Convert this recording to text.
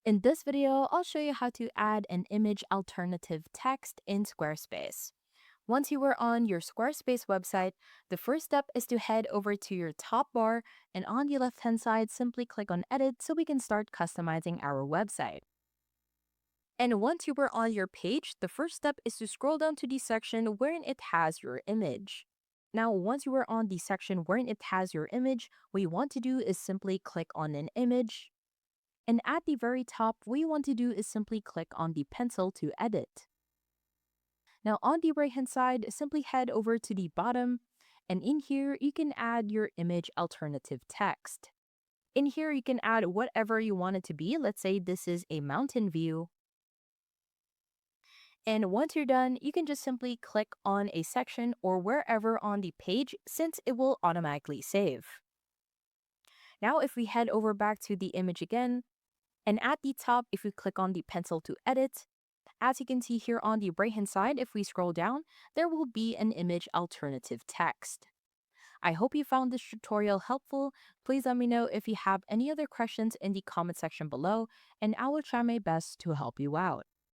In this video, I'll show you how to add an image alternative text in Squarespace. Once you are on your Squarespace website, the first step is to head over to your top bar and on the left-hand side, simply click on Edit so we can start customizing our website. And once you are on your page, the first step is to scroll down to the section wherein it has your image. Now, once you are on the section wherein it has your image, what you want to do is simply click on an image. And at the very top, what you want to do is simply click on the pencil to edit. Now on the right hand side, simply head over to the bottom, and in here you can add your image alternative text. In here you can add whatever you want it to be. Let's say this is a mountain view. And once you're done, you can just simply click on a section or wherever on the page since it will automatically save. Now if we head over back to the image again, and at the top, if we click on the pencil to edit, as you can see here on the right hand side, if we scroll down, there will be an image alternative text. I hope you found this tutorial helpful. Please let me know if you have any other questions in the comment section below, and I will try my best to help you out.